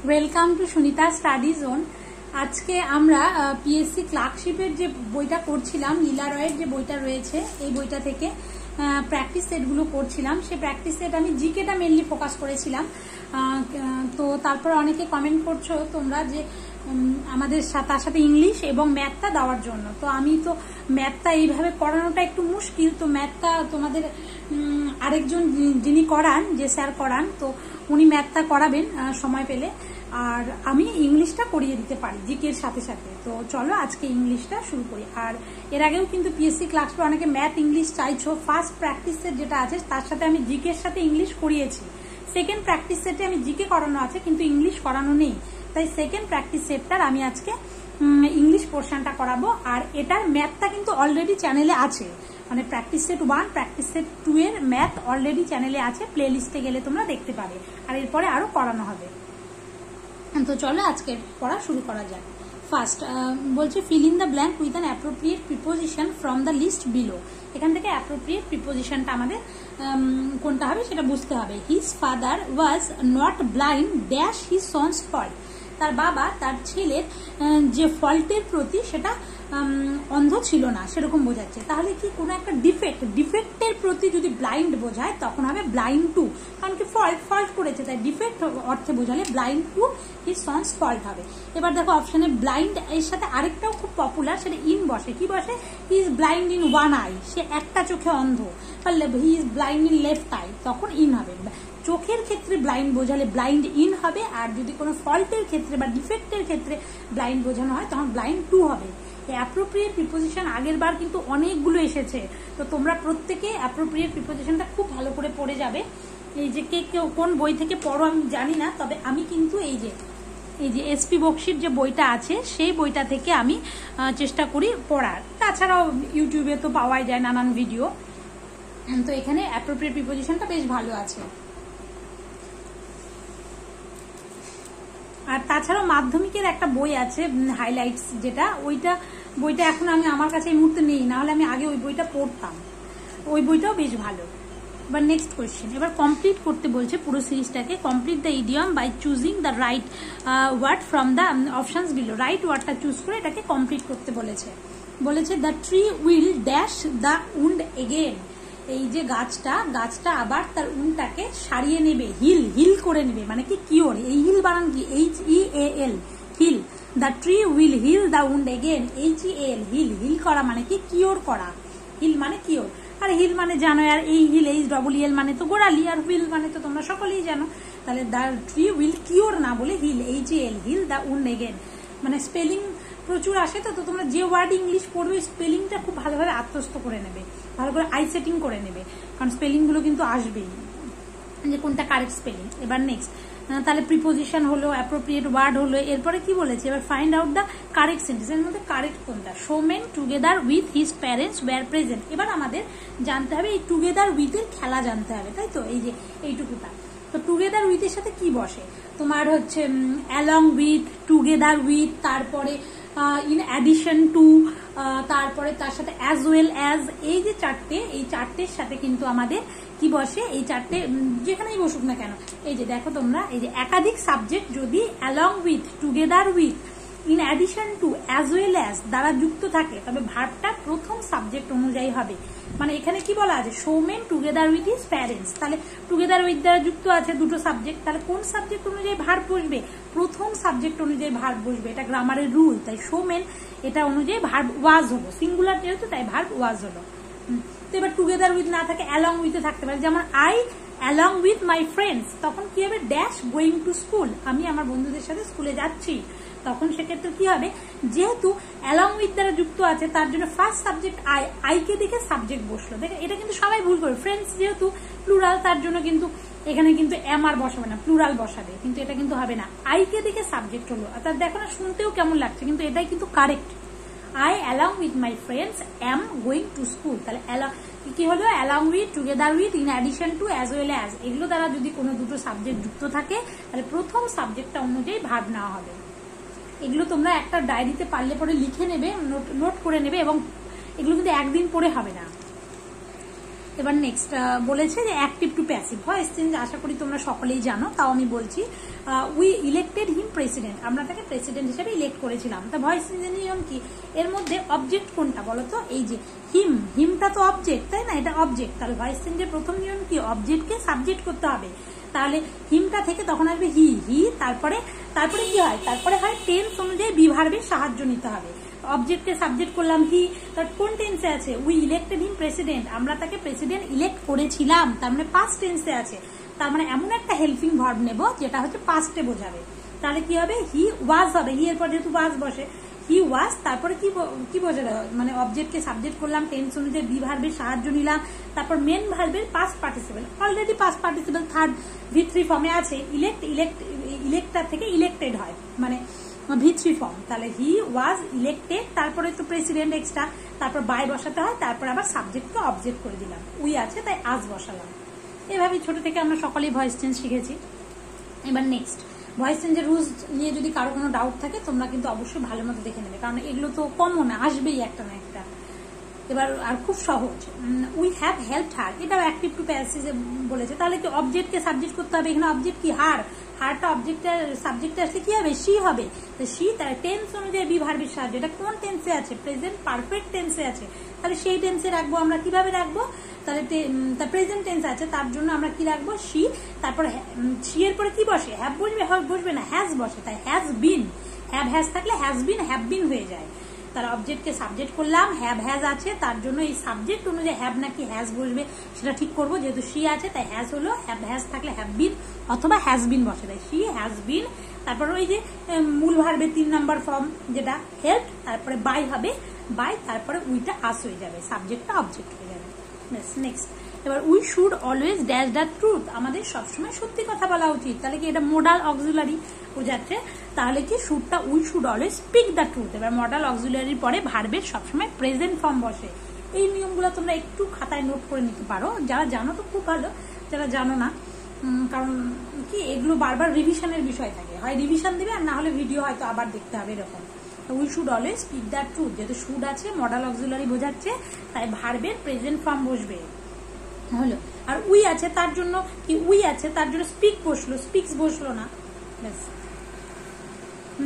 Welcome to Sunita study zone. আজকে আমরা PSC ক্লার্কশিপের যে বইটা করছিলাম, লীলা রয়ের যে বইটা রয়েছে, এই বইটা থেকে প্র্যাকটিস সেটগুলো করছিলাম। সেই প্র্যাকটিস সেট আমি জিকেটা মেনলি ফোকাস করেছিলাম। তো তারপর অনেকে কমেন্ট করছো তোমরা যে আমাদের তার সাথে ইংলিশ এবং ম্যাথটা দেওয়ার জন্য। তো আমি তো ম্যাথটা এইভাবে করানোটা একটু মুশকিল, তো ম্যাথটা তোমাদের আরেকজন যিনি করান, যে স্যার করান, তো উনি ম্যাথটা করাবেন সময় পেলে, আর আমি ইংলিশটা করিয়ে দিতে পারি জিকের সাথে সাথে। তো চলো আজকে ইংলিশটা শুরু করি। আর এর আগেও কিন্তু পিএসসি ক্লাসে অনেকে ম্যাথ ইংলিশ চাইছো। ফার্স্ট প্র্যাকটিস সেট যেটা আছে তার সাথে আমি জিকের সাথে ইংলিশ করিয়েছি। সেকেন্ড প্র্যাকটিস সেটে আমি জিকে করানো আছে কিন্তু ইংলিশ করানো নেই, তাই সেকেন্ড প্র্যাকটিস সেটটার আমি আজকে ইংলিশ পোর্শনটা করাবো। আর এটার ম্যাথটা কিন্তু অলরেডি চ্যানেলে আছে, মানে প্র্যাকটিস সেট 1 প্র্যাকটিস সেট 2 এর ম্যাথ অলরেডি চ্যানেলে আছে, প্লে লিস্টে গেলে তোমরা দেখতে পাবে। আর এরপরে আরো করানো হবে। তো চলো আজকে পড়া শুরু করা যাক। ফার্স্ট বলছে fill in the blank with an appropriate preposition from the list below. এখান থেকে অ্যাপ্রোপ্রিয়েট প্রিপোজিশনটা আমাদের কোনটা হবে সেটা বুঝতে হবে। His father was not blind dash his son's fault. তার বাবা তার ছেলের যে ফল্টের প্রতি সেটা অন্ধ ছিল না, সেরকম বোঝাচ্ছে। তাহলে কি কোনো একটা ডিফেক্টের প্রতি যদি ব্লাইন্ড বোঝায় তখন হবে ব্লাইন্ড টু, কারণ কি ফল্ট করেছে, তাই ডিফেক্ট অর্থে বোঝালে blind to his son's fault হবে। এবার দেখো অপশনে ব্লাইন্ড এর সাথে আরেকটাও খুব পপুলার, সেটা ইন বসে। কি বসে? He is blind in one eye, সে একটা চোখে অন্ধ। He is blind in left eye, তখন ইন হবে। চোখের ক্ষেত্রে ব্লাইন্ড বোঝালে ব্লাইন্ড ইন হবে, আর যদি কোনো ফল্টের ক্ষেত্রে বা ডিফেক্টের ক্ষেত্রে ব্লাইন্ড বোঝানো হয় তখন ব্লাইন্ড টু হবে। অ্যাপ্রোপ্রিয়েট প্রিপোজিশন আগের বার কিন্তু অনেকগুলো এসেছে, তো তোমরা প্রত্যেকে অ্যাপ্রোপ্রিয়েট প্রিপোজিশনটা খুব ভালো করে পড়ে যাবে। এই যে কে কোন বই থেকে পড়ো আমি জানি না, তবে আমি কিন্তু এই যে এসপি বক্সির যে বইটা আছে সেই বইটা থেকে আমি চেষ্টা করি পড়ার। তাছাড়াও ইউটিউবে তো পাওয়াই যায় নানান ভিডিও, তো এখানে অ্যাপ্রোপ্রিয়েট প্রিপোজিশনটা বেশ ভালো আছে। আর তাছাড়াও মাধ্যমিকের একটা বই আছে হাইলাইটস, যেটা বইটা এখন আমি আমার কাছে এই মুহূর্তে নেই, না হলে আমি আগে ওই বইটা পড়তাম। ওই বইটাও বেশ ভালো। এবার নেক্সট কোয়েশ্চেন, এবার কমপ্লিট করতে বলছে পুরো সিরিজটাকে। Complete the idiom by choosing the right word from the options below. Right ওয়ার্ডটা চুজ করে এটাকে কমপ্লিট করতে বলেছে। The tree will dash the wound again. এই যে গাছটা আবার তার উনটাকে সারিয়ে নেবে, হিল করে নেবে, মানে কি কিওর। এই হিল বানান কি? HEAL, heal. The tree will heal the wound again, HEAL, heal করা মানে কি? কিওর করা। হিল মানে কিওর। আর হিল মানে জানো, আর এই হিল HEEL মানে তো গোড়ালি, আর হুইল মানে তো তোমরা সকলেই জানো। তাহলে দ্য ট্রি উইল কিওর না বলে heal, HEAL, heal the wound again. মানে স্পেলিং প্রচুর আসে, তো তোমরা যে ওয়ার্ড ইংলিশ পড়বে স্পেলিংটা খুব ভালোভাবে আত্মস্থ করে নেবে, ভালো করে আই সেটিং করে নেবে, কারণ স্পেলিংগুলো কিন্তু আসবেই যে কোনটা কারেক্ট স্পেলিং। এবার নেক্সট, তাহলে প্রিপোজিশন হলো, অ্যাপ্রোপ্রিয়েট ওয়ার্ড হলো, এরপরে কি বলেছে? এবার find out the correct sentence. এর মধ্যে কারেক্ট কোনটা? Shomen together with his parents were present. এবার আমাদের জানতে হবে এই টুগেদার উইথ এর খেলা জানতে হবে, তাই তো? এই যে এইটুকুটা, তো টুগেদার উইথ এর সাথে কি বসে? তোমার হচ্ছে অ্যালং উইথ, টুগেদার উইথ, তারপরে ইন অ্যাডিশন টু, তারপরে তার সাথে অ্যাজ ওয়েল অ্যাজ। এই যে এই চারটের সাথে কিন্তু আমাদের কি বসে? এই চারটে যেখানেই বসুক না কেন, এই যে দেখো তোমরা, এই যে একাধিক সাবজেক্ট যদি along with, together with, in addition to, as well as দ্বারা যুক্ত থাকে, তবে ভার্বটা প্রথম সাবজেক্ট অনুযায়ী হবে। মানে এখানে কি বলা আছে? শোমেন টুগেদার উইথ হিজ প্যারেন্টস, তাহলে টুগেদার উইথ দ্বারা যুক্ত আছে দুটো সাবজেক্ট, তাহলে কোন সাবজেক্ট অনুযায়ী ভার্ব বসবে? প্রথম সাবজেক্ট অনুযায়ী ভার্ব বসবে, এটা গ্রামারের রুল। তাই শোমেন এটা অনুযায়ী ভার্ব ওয়াজ হলো, সিঙ্গুলার যেহেতু তাই ভার্ব ওয়াজ হলো। তো এবার টুগেদার উইথ না থাকে অ্যালং উইথে থাকতে পারে, যেমন I along with my friends, তখন কি হবে? ড্যাশ গোয়িং টু স্কুল, আমি আমার বন্ধুদের সাথে স্কুলে যাচ্ছি। তখন সেক্ষেত্রে কি হবে? যেহেতু অ্যালং উইথ দ্বারা যুক্ত আছে তার জন্য ফার্স্ট সাবজেক্ট আইকে দেখে সাবজেক্ট বসলো। দেখে এটা কিন্তু সবাই ভুল করে। ফ্রেন্ডস যেহেতু প্লুরাল, তার জন্য কিন্তু এখানে কিন্তু এম আর বসাবে না, প্লুরাল বসাবে, কিন্তু এটা কিন্তু হবে না। আইকে দেখে সাবজেক্ট হলো, অর্থাৎ দেখো না শুনতেও কেমন লাগছে, কিন্তু এটাই কিন্তু correct. I along with my friends am going to school, তাহলে কি হলো? along with, together with, in addition to, as well as, এগুলো দ্বারা যদি কোনো দুটো সাবজেক্ট যুক্ত থাকে তাহলে প্রথম সাবজেক্টটা অনুযায়ী ভার্ব নেওয়া হবে। এগুলো তোমরা একটা ডায়েরিতে পারলে পরে লিখে নেবে, নোট করে নেবে, এবং এগুলো কিন্তু একদিন পড়ে হবে না। এবার নেক্সট বলেছে যে active to passive voice change, আশা করি তোমরা সকলেই জানো, তাও আমি বলছি। উই ইলেক্টেড হিম প্রেসিডেন্ট, আমরা তাকে প্রেসিডেন্ট হিসেবে ইলেক্ট করেছিলাম। তা ভয়েস চেঞ্জের নিয়ম কি? এর মধ্যে অবজেক্ট কোনটা বলো তো? এই যে হিম, হিমটা তো অবজেক্ট, তাই না? এটা অবজেক্ট, তাহলে ভয়েস চেঞ্জের প্রথম নিয়ম কি? অবজেক্টকে সাবজেক্ট করতে হবে। তাহলে হিমটা থেকে তখন আসবে হি, হি, তারপরে কি হয়? তারপরে হয় টেন্স অনুযায়ী বি ভার্বের সাহায্য নিতে হবে। অবজেক্টকে সাবজেক্ট করলাম হি, তার কোন টেন্সে আছে? উই ইলেক্টেড হিম প্রেসিডেন্ট, আমরা তাকে প্রেসিডেন্ট ইলেক্ট করেছিলাম, তার মানে পাস্ট টেন্সে আছে। তার মানে এমন একটা হেল্পিং ভার্ব নেব যেটা হচ্ছে পাস্টে বোঝাবে। তাহলে কি হবে? হি ওয়াজ হবে, হি এর পর যেহেতু ওয়াজ বসে, হি ওয়াজ, তারপরে কি বোঝাবে? মানে অবজেক্টকে সাবজেক্ট করলাম, টেন্স অনুযায়ী বি ভার্বের সাহায্য নিলাম, তারপর মেন ভার্বের past participle, already past participle third V3 ফর্মে আছে। ইলেক্টার থেকে ইলেক্টেড হয়, মানে V3 ফর্ম। তাহলে হি ওয়াজ ইলেক্টেড, তারপরে তো প্রেসিডেন্ট এক্সট্রা, তারপর বাই বসাতে হয়, তারপর আবার সাবজেক্টকে অবজেক্ট করে দিলাম, উই আছে তাই আজ বসালাম। এভাবে ছোট থেকে আমরা সকলেই ভয়েস চেঞ্জ শিখেছি। এবার নেক্সট, ভয়েস চেঞ্জের রুলস নিয়ে যদি কারো কোনো ডাউট থাকে তোমরা কিন্তু অবশ্যই ভালো মতো দেখে নেবে, কারণ এগুলো তো কমন, আসবেই একটা না একটা। এবার আর খুব সহজ, উই হ্যাভ হেল্পড হার, এটাও অ্যাক্টিভ টু প্যাসিভে বলেছে। তাহলে কি অবজেক্টকে সাবজেক্ট করতে হবে? এখানে অবজেক্ট কি? হার, হারটা অবজেক্টের সাবজেক্টে আসলে কি হবে? সি হবে। তো সি তার টেন্স অনুযায়ী বি ভার্বের সাহায্য, এটা কোন টেন্সে আছে? প্রেজেন্ট পারফেক্ট টেন্সে আছে। তাহলে সেই টেন্সে রাখবো আমরা, কিভাবে রাখবো? তাহলে তার প্রেজেন্ট টেন্স আছে, তার জন্য আমরা কি রাখবো? সি, তারপরে সি এর পরে কি বসে? হ্যাভ বসবে না, হ্যাজ বসে, তাই হ্যাজ বিন। হ্যাজ থাকলে হ্যাজ বিন হয়ে যায়। তার অবজেক্টকে সাবজেক্ট করলাম, হ্যাজ আছে, তার জন্য এই সাবজেক্ট অনুযায়ী হ্যাভ নাকি হ্যাজ বসবে সেটা ঠিক করবো। যেহেতু সি আছে তাই হ্যাজ হলো, হ্যাজ থাকলে হ্যাভ বিন অথবা হ্যাজ বিন বসে, তাই সি হ্যাজ বিন। তারপর ওই যে মূল ভার্বের 3 নম্বর ফর্ম যেটা হেল্প, তারপরে বাই হবে, বাই, তারপরে উইটা আস হয়ে যাবে, সাবজেক্টটা অবজেক্ট হয়ে যাবে। নেক্সট, এবার we should always dash the truth, আমাদের সবসময় সত্যি কথা বলা উচিত। তাহলে কি এটা মোডাল অক্সিলারি বোঝাচ্ছে? তাহলে কি শুডটা we should always speak the truth. এবার মডাল অক্সিলারির পরে ভার্বের সবসময় প্রেজেন্ট ফর্ম বসে। এই নিয়মগুলো তোমরা একটু খাতায় নোট করে নিতে পারো, যারা জানো তো খুব ভালো, যারা জানো না, কারণ কি এগুলো বারবার রিভিশনের বিষয় থাকে, হয় রিভিশন দিবে আর না হলে ভিডিও হয়তো আবার দেখতে হবে এরকম। We should always speak the truth, যেহেতু শুড আছে মডাল অক্সিলারি বোঝাচ্ছে, তাই ভার্বের প্রেজেন্ট ফর্ম বসবে হলো। আর উই আছে তার জন্য কি? উই আছে তার জন্য স্পিক বসলো, স্পিক্স বসলো না, ব্যাস,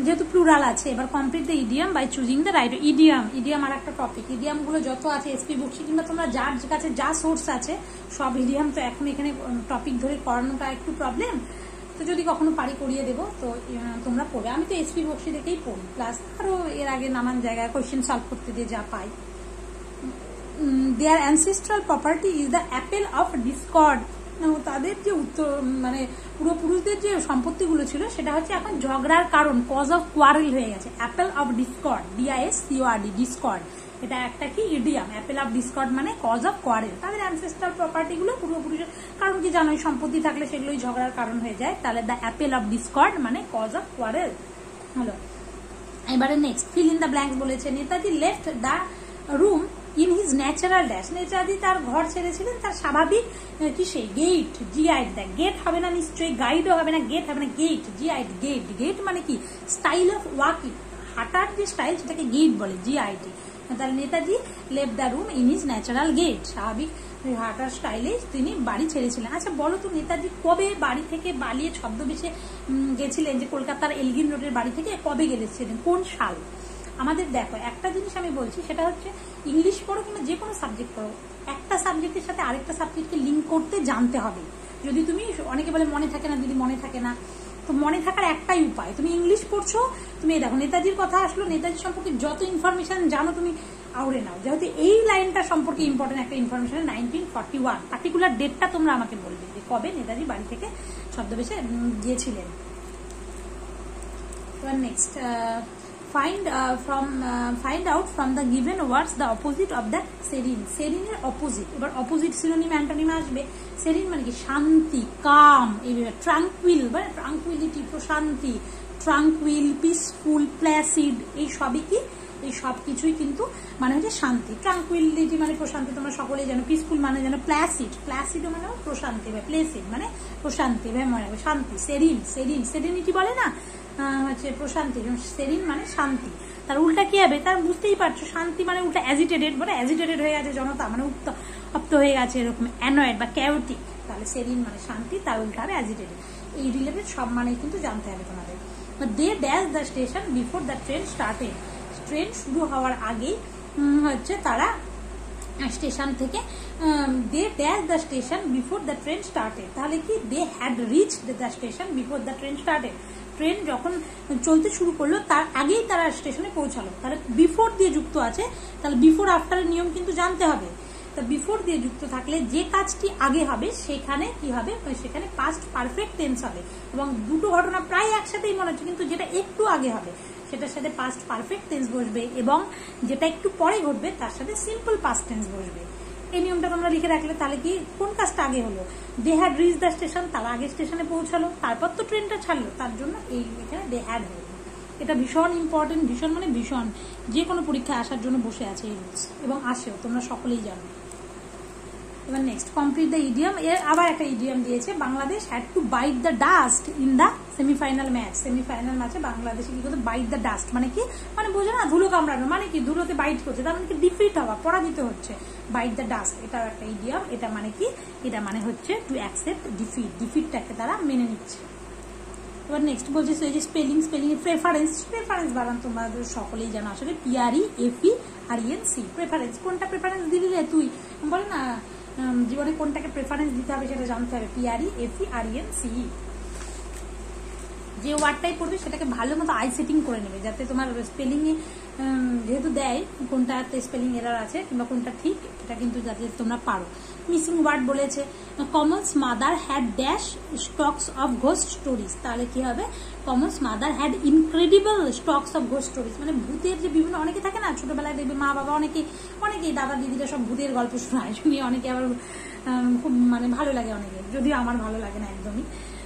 যেহেতু প্লুরাল আছে। এবার complete the idiom by choosing the right. Idiom আর একটা টপিক, ইডিয়াম গুলো যত আছে এসপি বক্সি কিংবা তোমরা যার কাছে যা সোর্স আছে সব ইডিয়াম, তো এখন এখানে টপিক ধরে করানোটা একটু প্রবলেম, তো যদি কখনো পারি করিয়ে দেবো, তো তোমরা পড়বে। আমি তো এসপি বক্সি দেখেই পড়ি, প্লাস আরো এর আগে নানান জায়গায় কোয়েশ্চেন সলভ করতে দিয়ে যা পাই। Their ancestral property is the apple of discord, তাদের যে মানে পূর্বপুরুষদের যে সম্পত্তিগুলো ছিল সেটা হচ্ছে এখন ঝগড়ার কারণ, কজ অফ কোয়ারেল হয়ে গেছে। Apple of Discord, DISCORD, Discord, এটা একটা কি ইডিয়াম। অ্যাপেল অফ ডিসকর্ড মানে কজ অফ কোয়ারেল, তাদের অ্যানসেস্ট্রাল প্রপার্টি গুলো পূর্বপুরুষের, কারণ কি জানোই সম্পত্তি থাকলে সেগুলোই ঝগড়ার কারণ হয়ে যায়। তাহলে দ্য অ্যাপেল অফ ডিসকর্ড মানে কজ অফ কোয়ারেল হলো। এবারে next, fill in the blanks বলেছে। Netaji left the room in his natural dash, Netaji তার ঘর ছেড়েছিলেন তার স্বাভাবিক কি সেই গেট, জিআইড, দেখ গেট হবে না নিশ্চয়ই, গাইডও হবে না, গেট হবে না, গেট, জিআইড, গেট। গেট মানে কি? স্টাইল অফ ওয়াকিং, হাঁটার যে স্টাইল সেটাকে গেট বলে, GIT। তাহলে Netaji left the room in his natural gait, স্বাভাবিক হাঁটার স্টাইলে তিনি বাড়ি ছেড়েছিলেন। আচ্ছা বলো তো, নেতাজি কবে বাড়ি থেকে পালিয়ে ছদ্মবেশে গেছিলেন, যে কলকাতার এলগিন রোডের বাড়ি থেকে কবে গেছিলেন, কোন সাল? আমাদের দেখো একটা জিনিস আমি বলছি, সেটা হচ্ছে ইংলিশ পড়ো কিংবা যে কোনো সাবজেক্ট পড়ো, একটা সাবজেক্টের সাথে আরেকটা সাবজেক্টকে লিঙ্ক করতে জানতে হবে। যদি তুমি, অনেকে বলে মনে থাকে না দিদি, মনে থাকে না, তো মনে থাকার একটাই উপায়, তুমি ইংলিশ পড়ছো, তুমি দেখো নেতাজির কথা আসলো, নেতাজি সম্পর্কে যত ইনফরমেশন জানো তুমি আউড়ে নাও। যেহেতু এই লাইনটা সম্পর্কে ইম্পর্টেন্ট একটা ইনফরমেশন, 1941 পার্টিকুলার ডেটটা তোমরা আমাকে বলবে যে কবে নেতাজি বাড়ি থেকে ছদ্মবেশে গিয়েছিলেন। এবার next, find out from the given words the opposite of the serene. serene এর অপোজিট, এবার অপোজিট সিনোনিম অ্যান্টোনিম আসবে। serene মানে কি? শান্তি, কাম। এবার ট্রাঙ্কুইল মানে ট্রাঙ্কুইলিটি, প্রশান্তি, ট্রাঙ্কুইল, পিসফুল, প্ল্যাসিড, এই সবই কি? এই সব কিছুই কিন্তু মানে হচ্ছে শান্তি। ট্রাঙ্কুইলিটি মানে প্রশান্তি, তোমরা সকলেই জানো। পিসফুল মানে জানো প্ল্যাসিড, প্ল্যাসিড মানে প্রশান্তি, বা প্লেসিড মানে প্রশান্তি, মনে হবে শান্তি। সেরিন, সেরিনিটি বলে না হচ্ছে প্রশান্তি, সেরিন মানে শান্তি। তার উল্টা কি হবে, তার বুঝতেই পারছো, শান্তি মানে উল্টা অ্যাজিটেটেড, মানে অ্যাজিটেটেড হয়ে গেছে জনতা, মানে উত্তপ্ত হয়ে গেছে এরকম, অ্যানয়েড বা ক্যাওটিক। তাহলে সেরিন মানে শান্তি, তার উল্টা হবে অ্যাজিটেটেড। এই রিলেটেড সব মানেই কিন্তু জানতে হবে তোমাদের। They dash the station before the train started, train শুরু হওয়ার আগেই হচ্ছে তারা স্টেশন থেকে, they dash the station before the train started, তাহলে কি they had reached the station before the train started, train যখন চলতে শুরু করলো তার আগেই তারা স্টেশনে পৌঁছালো। তাহলে বিফোর দিয়ে যুক্ত আছে, তাহলে বিফোর আফটারের নিয়ম কিন্তু জানতে হবে। তা বিফোর দিয়ে যুক্ত থাকলে যে কাজটি আগে হবে সেখানে কি হবে, সেখানে পাস্ট পারফেক্ট টেন্স হবে। এবং দুটো ঘটনা প্রায় একসাথেই মনে হচ্ছে, কিন্তু যেটা একটু আগে হবে সেটার সাথে পাস্ট পারফেক্ট টেন্স বসবে, এবং যেটা একটু পরে ঘটবে তার সাথে সিম্পল পাস্ট টেন্স বসবে। এই নিয়মটা তোমরা লিখে রাখলে তাহলে কি কোন কাজটা আগে হলো, they had reach the station, তারা আগে স্টেশনে পৌঁছালো, তারপর তো ট্রেনটা ছাড়লো, তার জন্য এই এখানে দে হ্যাড হলো। এটা ভীষণ ইম্পর্টেন্ট, ভীষণ মানে ভীষণ, যে কোনো পরীক্ষায় আসার জন্য বসে আছে এই রুলস, এবং আসেও, তোমরা সকলেই জানো। এবার নেক্সট, কমপ্লিট দ্য ইডিয়াম। এর আবার একটা ইডিয়াম দিয়েছে, Bangladesh had to byte the dust in the semifinal match. Semifinal ম্যাচে বাংলাদেশে কি করতে, বাইট দ্য ডাস্ট মানে কি, মানে বোঝো না, ধুলো কামড়ানো, মানে কি ধুলোতে বাইট করছে, তার মানে কি ডিফিট হওয়া, পরাজিত হচ্ছে, বাইট দ্য ডাস্ট, এটাও একটা ইডিয়াম। এটা মানে কি, এটা মানে হচ্ছে টু অ্যাকসেপ্ট ডিফিট, ডিফিটটাকে তারা মেনে নিচ্ছে। এবার নেক্সট বলছে এই যে স্পেলিং, স্পেলিং এর প্রেফারেন্স, প্রেফারেন্স বানান তোমরা সকলেই জানো আসলে, PREFERENCE, প্রেফারেন্স, কোনটা প্রেফারেন্স দিলে তুই বলে না জীবনে কোনটাকে প্রেফারেন্স দিতে হবে সেটা জানতে হবে, PREFERENCE। যে ওয়ার্ডটাই পড়বে সেটাকে ভালো মতো আই সেটিং করে নেবে, যাতে তোমার স্পেলিং এ যেহেতু দেয় কোনটাতে স্পেলিং এরার আছে কিংবা কোনটা ঠিক, এটা কিন্তু যাতে তোমরা পারো। মিসিং ওয়ার্ড বলেছে, Kamal's mother had dash stocks of ghost stories, তাহলে কি হবে, Kamal's mother had incredible stocks of ghost stories, মানে ভূতের যে বিভিন্ন অনেকে থাকে না, ছোটবেলায় দেখবে মা বাবা অনেকেই দাদা দিদিরা সব ভূতের গল্প শোনায়, শুনিয়ে অনেকে আবার খুব মানে ভালো লাগে অনেকে, যদিও আমার ভালো লাগে না একদমই।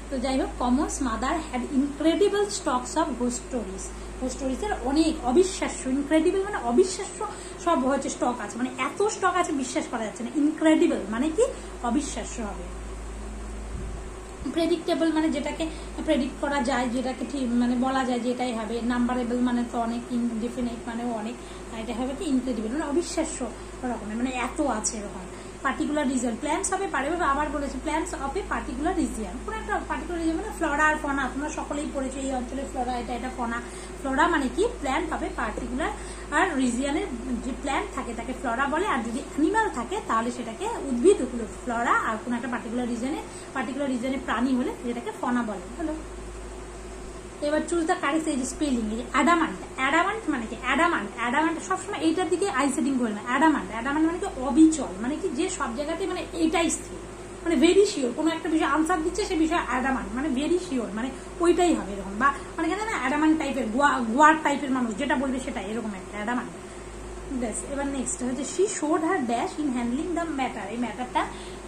তো যাই হোক, Kamal's mother had incredible stocks of ghost stories, ghost স্টোরিজের অনেক অবিশ্বাস্য, ইনক্রেডিবল মানে অবিশ্বাস্য সব হচ্ছে স্টক আছে, মানে এত স্টক আছে বিশ্বাস করা যাচ্ছে না, ইনক্রেডিবল মানে কি অবিশ্বাস্য হবে। প্রেডিক্টেবল মানে যেটাকে প্রেডিক্ট করা যায়, যেটাকে ঠিক মানে বলা যায় যে এটাই হবে। নাম্বারেবল মানে তো অনেক, ইনডেফিনিট মানেও অনেক, এটা হবে কি ইনক্রেডিবল মানে অবিশ্বাস্য রকমের, মানে এত আছে এরকম। পার্টিকুলার রিজিয়ন, প্ল্যান্টস হবে পারে, আবার বলেছে plants of a particular region, কোনো একটা পার্টিকুলার রিজিয়ন মানে ফ্লোরা আর ফনা, তোমরা সকলেই পড়েছো এই অঞ্চলে ফ্লোরা, এটা ফনা। ফ্লোরা মানে কি, প্ল্যান্ট হবে পার্টিকুলার আর রিজিয়নের যে প্ল্যান্ট থাকে তাকে ফ্লোরা বলে, আর যদি অ্যানিমাল থাকে তাহলে সেটাকে উদ্ভিদ হলো ফ্লোরা, আর কোনো একটা পার্টিকুলার রিজিয়নে প্রাণী হলে যেটাকে ফনা বলে। হলো, এবার চুজ দ্য কারেক্ট এই যে স্পেলিং, এই যে অ্যাডামান্ট, অ্যাডামান্ট মানে কি, অ্যাডামান্ট সবসময় এইটার দিকে আই সেটিং করে না, অ্যাডামান্ট মানে কি অবিচল, মানে কি যে সব জায়গাতে মানে এইটাই স্থির, মানে ভেরি শিওর, কোনো একটা বিষয় আনসার দিচ্ছে সে বিষয়ে অ্যাডামান্ট মানে ভেরি শিওর, মানে ওইটাই হবে এরকম, বা মানে কেন না অ্যাডামান্ট টাইপের, গোয়ার টাইপের মানুষ যেটা বলবে সেটাই, এরকম একটা অ্যাডামান্ট। ব্যাস, এবার নেক্সট হচ্ছে she showed her dash in handling the matter, এই ম্যাটারটা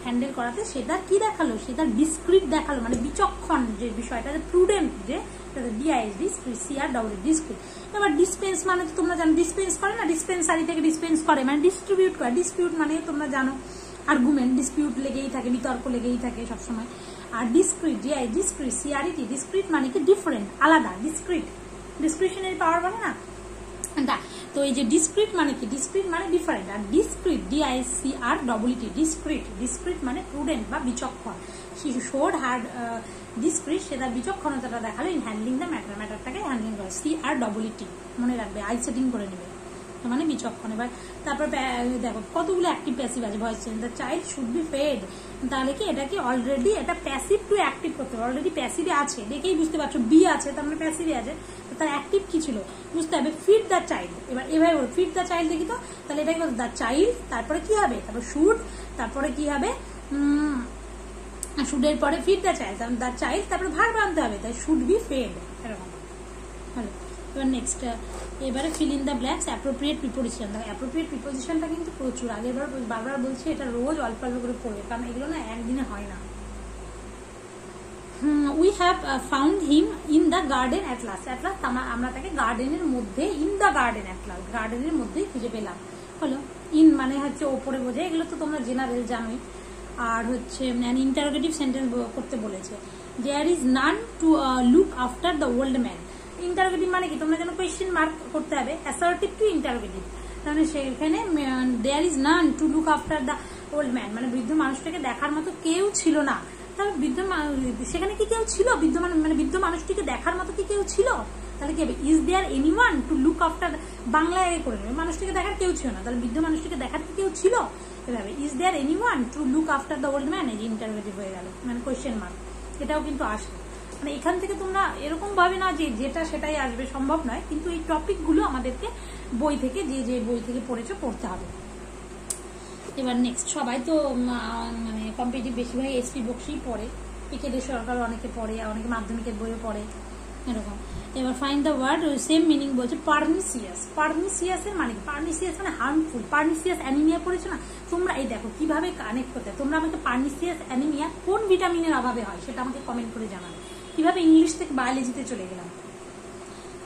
হ্যান্ডেল করাতে সেটা কি দেখালো, সেটা ডিসক্রিট দেখালো, মানে বিচক্ষণ যে বিষয়টা, প্রুডেন্ট যে ডিসক্রিট। এবার ডিসপেন্স মানে তোমরা জানো, ডিসপেন্স করে না, ডিসপেন্সারি থেকে ডিসপেন্স করে মানে ডিস্ট্রিবিউট করে, ডিসপিউট মানে তোমরা জানো আর্গুমেন্ট, ডিসপিউট লেগেই থাকে, বিতর্ক লেগেই থাকে সবসময়। আর ডিসক্রিট, CRET, ডিসক্রিট মানে কি ডিফারেন্ট, আলাদা, ডিসক্রিশনারি পাওয়ার বলে না, তো এই যে ডিসক্রিট মানে কি, ডিসক্রিট মানে ডিফারেন্ট, আর ডিসক্রিট ডিসক্রিট মানে প্রুডেন্ট বা বিচক্ষণ। শি শোড হার ডিসক্রিট, সে তার বিচক্ষণতাটা দেখালো ইন হ্যান্ডলিং দ্য ম্যাটার, ম্যাটারটাকে হ্যান্ডলিং করে, CRET মনে রাখবে, আই সেটিং করে নেবে, মানে বিচক্ষণ। এবার তারপর দেখো কতগুলো অ্যাক্টিভ প্যাসিভ আছে, voice change, the child should be fed, তাহলে কি এটা কি অলরেডি, এটা প্যাসিভ টু অ্যাক্টিভ করতে হবে, অলরেডি প্যাসিভে আছে, দেখেই বুঝতে পারছো বি আছে তার মানে প্যাসিভে আছে, তার অ্যাক্টিভ কি ছিল বুঝতে হবে, ফিড দ্য চাইল্ড। এবার এভাবে বলো ফিড দ্য চাইল্ড, দেখি তো, তাহলে এটাই বলতো দ্য চাইল্ড, তারপরে কি হবে, তারপর শুড, তারপরে কি হবে শুডের পরে feed the child, the child, তারপরে ভার্ব আনতে হবে, তাই শুড বি ফেড, এরকম। হ্যালো, এবার নেক্সট, এবারে feel in the blanks, appropriate preposition. দেখো অ্যাপ্রোপ্রিয়েট প্রিপোজিশনটা কিন্তু প্রচুর, বারবার বলছি এটা রোজ অল্প অল্প করে পড়বে, কারণ এগুলো না একদিনে হয় না। We have found him in the garden at last, আমরা তাকে গার্ডেনের মধ্যে, in the garden at last, গার্ডেনের মধ্যেই খুঁজে পেলাম। হলো, ইন মানে হচ্ছে ওপরে বোঝে, এগুলো তো তোমরা জেনারেল জানোই। আর হচ্ছে ইন্টারোগেটিভ সেন্টেন্স করতে বলেছে, there is none to look after the old man, interrogative মানে কি, তোমরা যেন কোয়েশ্চেন মার্ক করতে হবে, অ্যাসার্টিভ টু ইন্টারোগেটিভ। তাহলে সেখানে there is none to look after the old man, মানে বৃদ্ধ মানুষটাকে দেখার মতো কেউ ছিল না। তাহলে সেখানে কি কেউ ছিল, বৃদ্ধ মানুষটিকে দেখার মতো কি কেউ ছিল? তাহলে কি হবে, is there anyone to look after, বাংলায় করে নেবে, মানুষটিকে দেখার কেউ ছিল না, তাহলে বৃদ্ধ মানুষটিকে দেখার কি কেউ ছিল? এভাবে is there anyone to look after the old man, এই যে ইন্টারোগেটিভ হয়ে গেল, মানে কোয়েশ্চেন মার্ক, এটাও কিন্তু আসে। মানে এখান থেকে তোমরা এরকম ভাবে না যে যেটা সেটাই আসবে, সম্ভব নয়, কিন্তু এই টপিকগুলো আমাদেরকে বই থেকে যে বই থেকে পড়েছো পড়তে হবে। এবার নেক্সট, সবাই তো মানে কম্পিটিটিভ বেশিরভাগ এসপি বক্সই পড়ে, পিকেডি সরকার অনেকে পড়ে, অনেকে মাধ্যমিকের বইও পড়ে এরকম। এবার find the word, same meaning বলছে পার্নিসিয়াস। পার্নিসিয়াসের মানে কি? পার্নিসিয়াস মানে হার্মফুল। পার্নিসিয়াস অ্যানিমিয়া পড়েছো না তোমরা? এই দেখো কিভাবে কানেক্ট করতে, তোমরা আমাকে পার্নিসিয়াস অ্যানিমিয়া কোন ভিটামিনের অভাবে হয় সেটা আমাকে কমেন্ট করে জানাবে। কিভাবে ইংলিশ থেকে বায়োলজিতে চলে গেলাম,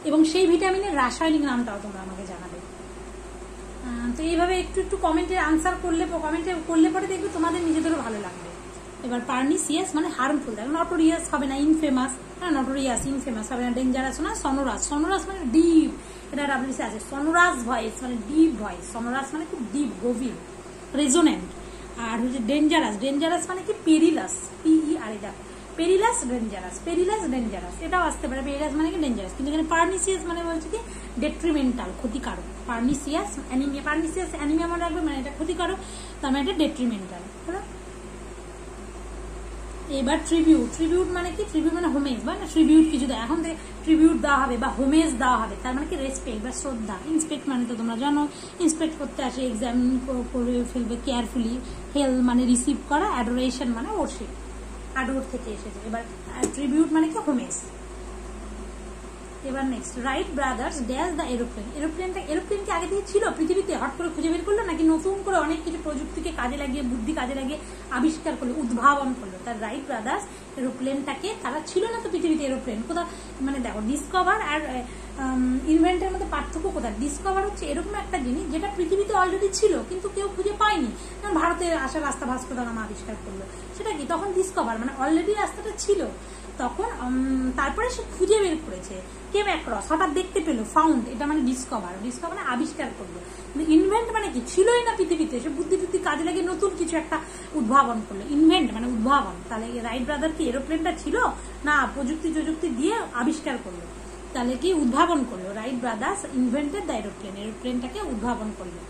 এবং সেই ভিটামিনের রাসায়নিক নামটাও তোমরা আমাকে জানাবে। তো এইভাবে একটু একটু কমেন্টে আনসার করলে পরে দেখবে তোমাদের নিজেদেরও ভালো লাগবে। এবার পার্নিসিয়াস মানে হার্মফুল, দেখো নটোরিয়াস হবে না, ইনফেমাস, হ্যাঁ নটোরিয়াস ইনফেমাস হবে না, ডেঞ্জারাস না, সনোরাস। সনোরাস মানে ডিপ, এটা ডাব্লিউসি আছে, সনোরাস ভয়েস মানে ডিপ ভয়েস, সনোরাস মানে খুব ডিপ, গভীর, রেজোনেন্ট। আর হচ্ছে ডেঞ্জারাস, ডেঞ্জারাস মানে কি পেরিলাস, PER, দেখো পেরিলাস ডেঞ্জারাস, পেরিলাস ডেঞ্জারাস, এটাও আসতে পারে, পেরিলাস মানে কি ডেঞ্জারাস, কিন্তু এখানে পার্নিসিয়াস মানে বলছে কি ডেট্রিমেন্টাল, ক্ষতিকারক। পার্নিসিয়াস অ্যানিমিয়া, পার্নিসিয়াস অ্যানিমিয়া মনে রাখবে, মানে এটা ক্ষতিকারক, তার মানে এটা ডেট্রিমেন্টাল। এবার ট্রিবিউট, ট্রিবিউট মানে কি? ট্রিবিউট মানে হোমেজ, বা ট্রিবিউট কিছু দেয়, এখন ট্রিবিউট দেওয়া হবে বা হোমেজ দেওয়া হবে, তার মানে কি রেসপেক্ট বা শ্রদ্ধা। ইন্সপেক্ট মানে তো তোমরা জানো, ইন্সপেক্ট করতে আসে, এক্সামিন করে ফেলবে কেয়ারফুলি। হেল মানে রিসিভ করা, অ্যাডোরেশন মানে ওরশিপ, অ্যাডোর থেকে এসেছে। এবার ট্রিবিউট মানে কি হোমেজ। এবার next, right brothers dash the aeroplane. Aeroplane কি আগে থেকে ছিল পৃথিবীতে, হট করে খুঁজে বের করলো, নাকি নতুন করে অনেক কিছু প্রযুক্তিকে কাজে লাগিয়ে, বুদ্ধি কাজে লাগিয়ে আবিষ্কার করলো, উদ্ভাবন করলো? তার রাইট ব্রাদার্স এরোপ্লেনটাকে, তারা ছিল না তো পৃথিবীতে এরোপ্লেন, কোথাও মানে দেখো ডিসকভার আর ইনভেন্টের মধ্যে পার্থক্য কোথায়? ডিসকভার হচ্ছে এরকম একটা জিনিস যেটা পৃথিবীতে অলরেডি ছিল কিন্তু কেউ খুঁজে পায়নি, যেমন ভারতের আসার রাস্তা ভাস্কো দা গামা আবিষ্কার করলো, সেটা কি তখন ডিসকভার, মানে অলরেডি রাস্তাটা ছিল তখন, তারপরে সে খুঁজে বের করেছে, কেম অ্যাক্রস, হঠাৎ দেখতে পেলো, ফাউন্ড, এটা মানে ডিসকভার, ডিসকভার মানে আবিষ্কার করলো। কিন্তু ইনভেন্ট মানে কি? ছিলই না পৃথিবীতে, সে বুদ্ধি টুদ্ধি কাজে লাগিয়ে নতুন কিছু একটা উদ্ভাবন করলো, ইনভেন্ট মানে উদ্ভাবন। তাহলে রাইট ব্রাদার কি এরোপ্লেনটা ছিল না, প্রযুক্তি দিয়ে আবিষ্কার করলো, তাহলে কি উদ্ভাবন করলো? Wright brothers invented the aeroplane, এরোপ্লেনটাকে উদ্ভাবন করলো।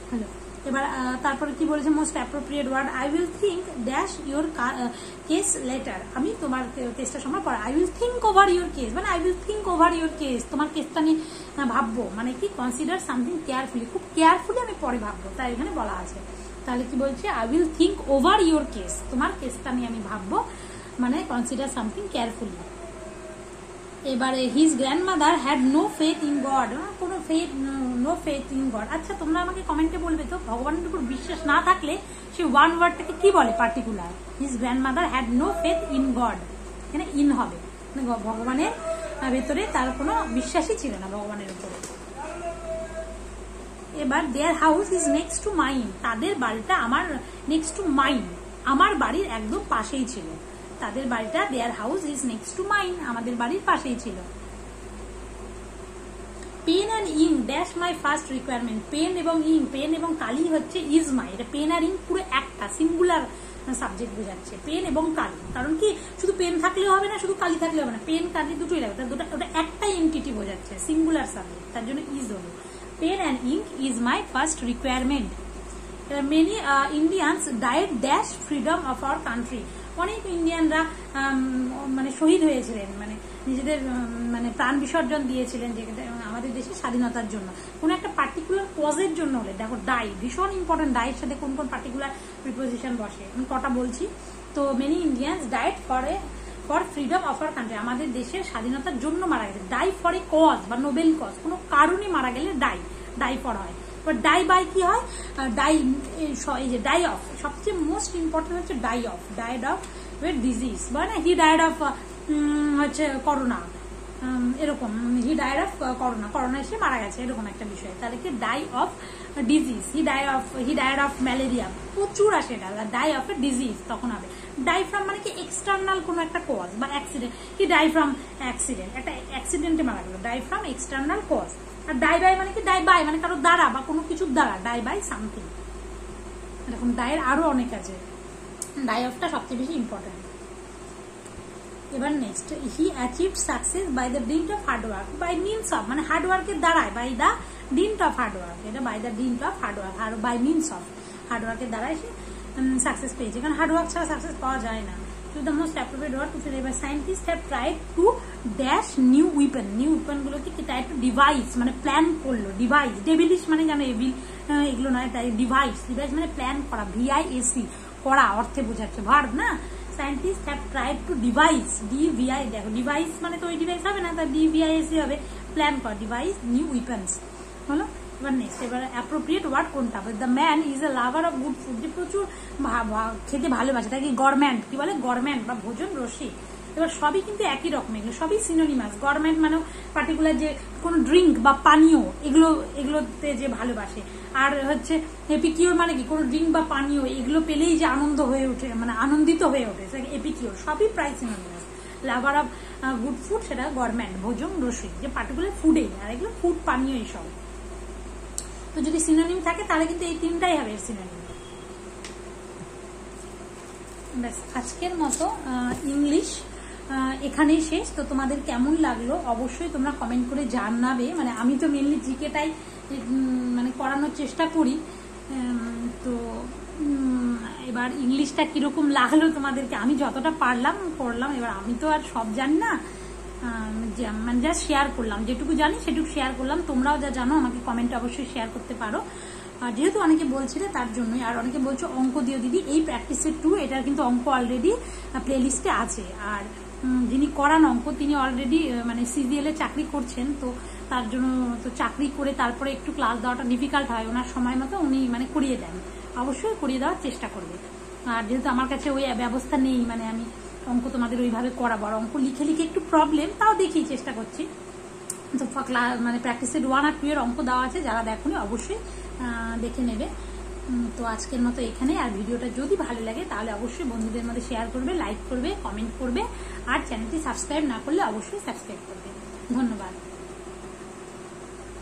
হ্যালো, এবার তারপরে কি বলেছে, most appropriate word, I will think dash your case later. আমি তোমার কেসটা সময় পরে, I will think over your case, মানে I will think over your case, তোমার কেসটা নিয়ে ভাববো, মানে কি কনসিডার সামথিং কেয়ারফুলি, খুব কেয়ারফুলি আমি পরে ভাববো, তাই এখানে বলা আছে। তাহলে কি বলছে, I will think over your case, তোমার কেসটা নিয়ে আমি ভাববো, মানে কনসিডার সামথিং কেয়ারফুলি। এবারে his grandmother had no faith in God, কোনো নো ফেথ ইন গড। আচ্ছা তোমরা আমাকে কমেন্টে বলবে তো, ভগবানের উপর বিশ্বাস না থাকলে সে ওয়ান ওয়ার্ডটাকে কি বলে particular? His grandmother had no faith in God, এখানে ইন হবে, ভগবানের ভেতরে তার কোনো বিশ্বাসই ছিল না ভগবানের উপরে। এবার their house is next to mine, তাদের বাড়িটা আমার নেক্সট টু মাইন, আমার বাড়ির একদম পাশেই ছিল, তাদের বাড়িটা their house is next to mine, আমাদের বাড়ির পাশেই ছিল। Pen and ink dash my first requirement, pen এবং ইঙ্ক, পেন এবং কালি হচ্ছে ইজ মাই, এটা পেন আর ইঙ্ক পুরো একটা সিঙ্গুলার সাবজেক্ট বোঝাচ্ছে, পেন এবং কালি। কারণ কি শুধু পেন থাকলেও হবে না, শুধু কালি থাকলেও হবে না, পেন কালি দুটোই লাগবে, ওটা একটাই এন্টিটি বোঝাচ্ছে, সিঙ্গুলার সাবজেক্ট, তার জন্য ইজ হলো। Pen and ink is my first requirement. Many Indians died dash freedom of our country, অনেক ইন্ডিয়ানরা মানে শহীদ হয়েছিলেন, মানে নিজেদের মানে প্রাণ বিসর্জন দিয়েছিলেন যে আমাদের দেশের স্বাধীনতার জন্য, কোন একটা পার্টিকুলার কজের জন্য হলে। দেখো ডাই ভীষণ ইম্পর্টেন্ট, ডাইয়ের সাথে কোন কোন পার্টিকুলার প্রিপোজিশন বসে, আমি কটা বলছি। তো many Indians died for freedom of our country, আমাদের দেশের স্বাধীনতার জন্য মারা গেছে। ডাই ফর এ কজ বা নোবেল কজ, কোনো কারণে মারা গেলে ডাই ফর হয়। ডাই বাই কি হয়, ডাই এই যে ডাই অফ, সবচেয়ে মোস্ট ইম্পর্টেন্ট হচ্ছে die of, died of with disease, মানে হি ডাইড অফ হচ্ছে করোনা, এরকম হি ডায়ার অফ করোনা এসে মারা গেছে, এরকম একটা বিষয়। তাহলে কি die of disease, he died of malaria, প্রচুর আসে এটা। ডাই অফ এ ডিজিজ তখন হবে। ডাই ফ্রম মানে কি এক্সটার্নাল কোনো একটা কজ বা অ্যাক্সিডেন্ট, কি ডাই ফ্রম অ্যাক্সিডেন্ট, একটা অ্যাক্সিডেন্টে মারা গেল, ডাই ফ্রম এক্সটার্নাল কজ। আর ডাই বাই মানে কি ডাই বাই মানে কারো দ্বারা বা কোনো কিছুর দ্বারা, ডাই বাই সামথিং। এরকম ডায়ের আরো অনেক আছে, ডাই অফটা সবচেয়ে বেশি ইম্পর্টেন্ট। এবার next, he achieve success by the dint of hard work, by means of মানে হার্ডওয়ার্কের দ্বারায়, by the dint of hard work, এটা by the dint of hard work, আর বাই মিনস অফ হার্ডওয়ার্কের দ্বারাই সে সাকসেস পেয়েছে, কারণ হার্ডওয়ার্ক ছাড়া সাকসেস পাওয়া যায় না। To the most appropriate word to say, scientists have tried to dash new weapon গুলো কি tried to devise মানে প্ল্যান করলো, ডিভাইস, ডেভিলিশ মানে জানো এভিল এগুলো নয়, তাই ডিভাইস মানে প্ল্যান করা, VIAC করা অর্থে বোঝাচ্ছে, ভার্ব না। Scientist have tried to device, DVI দেখো ডিভাইস মানে তো ওই ডিভাইস হবে না, তার DVIAC হবে, প্ল্যান করা, ডিভাইস নিউ উইপেন্স হলো। এবার নেক্সট, এবার অ্যাপ্রোপ্রিয়েট ওয়ার্ড কোনটা? The man is a lover of good food, যে প্রচুর খেতে ভালোবাসে, তাকে গভর্নমেন্ট কি বলে? গভর্নমেন্ট বা ভোজন রসিক। এবার সবই কিন্তু একই রকম, এগুলো সবই সিনোনিমাস। গভর্নমেন্ট মানে পার্টিকুলার যে কোনো ড্রিঙ্ক বা পানীয়, এগুলোতে যে ভালোবাসে। আর হচ্ছে এপিকিওর মানে কি? কোনো ড্রিঙ্ক বা পানীয় এগুলো পেলেই যে আনন্দ হয়ে ওঠে, মানে আনন্দিত হয়ে ওঠে, সেটাকে এপিকিওর। সবই প্রায় synonymous. Lover of good food সেটা গভর্নমেন্ট, ভোজন রসিক, যে পার্টিকুলার ফুডেই, আর এগুলো ফুড পানীয় এইসব। তো যদি সিনোনিম থাকে তাহলে কিন্তু এই তিনটাই হবে সিনোনিম। ব্যাস, আজকের মতো ইংলিশ এখানেই শেষ। তো তোমাদের কেমন লাগলো অবশ্যই তোমরা কমেন্ট করে জানাবে। মানে আমি তো মেনলি জিকেটাই মানে করানোর চেষ্টা করি। তো এবার ইংলিশটা কিরকম লাগলো তোমাদেরকে, আমি যতটা পারলাম করলাম। এবার আমি তো আর সব জানি না, মানে যা শেয়ার করলাম, যেটুকু জানি সেটুকু শেয়ার করলাম। তোমরাও যা জানো আমাকে কমেন্টে অবশ্যই শেয়ার করতে পারো। আর যেহেতু অনেকে বলছিলে তার জন্যই। আর অনেকে বলছো অঙ্ক দিও দিদি, এই প্র্যাকটিসের 2 এটার কিন্তু অঙ্ক অলরেডি প্লেলিস্টে আছে। আর যিনি করান অঙ্ক তিনি অলরেডি মানে CGL এ চাকরি করছেন, তো তার জন্য তো চাকরি করে তারপরে একটু ক্লাস দেওয়াটা ডিফিকাল্ট হয়, ওনার সময় মতো উনি মানে করিয়ে দেন, অবশ্যই করিয়ে দেওয়ার চেষ্টা করবে। আর যেহেতু আমার কাছে ওই ব্যবস্থা নেই, মানে আমি অঙ্ক তোমাদের ওইভাবে করাবো, আর অঙ্ক লিখে একটু প্রবলেম, তাও দেখি চেষ্টা করছি। তো মানে প্র্যাকটিসের 1 আর 2 এর অঙ্ক দেওয়া আছে, যারা দেখোনি অবশ্যই দেখে নেবে। তো আজকের মতো এখানে। আর ভিডিওটা যদি ভালো লাগে তাহলে অবশ্যই বন্ধুদের মধ্যে শেয়ার করবে, লাইক করবে, কমেন্ট করবে, আর চ্যানেলটি সাবস্ক্রাইব না করলে অবশ্যই সাবস্ক্রাইব করবে। ধন্যবাদ।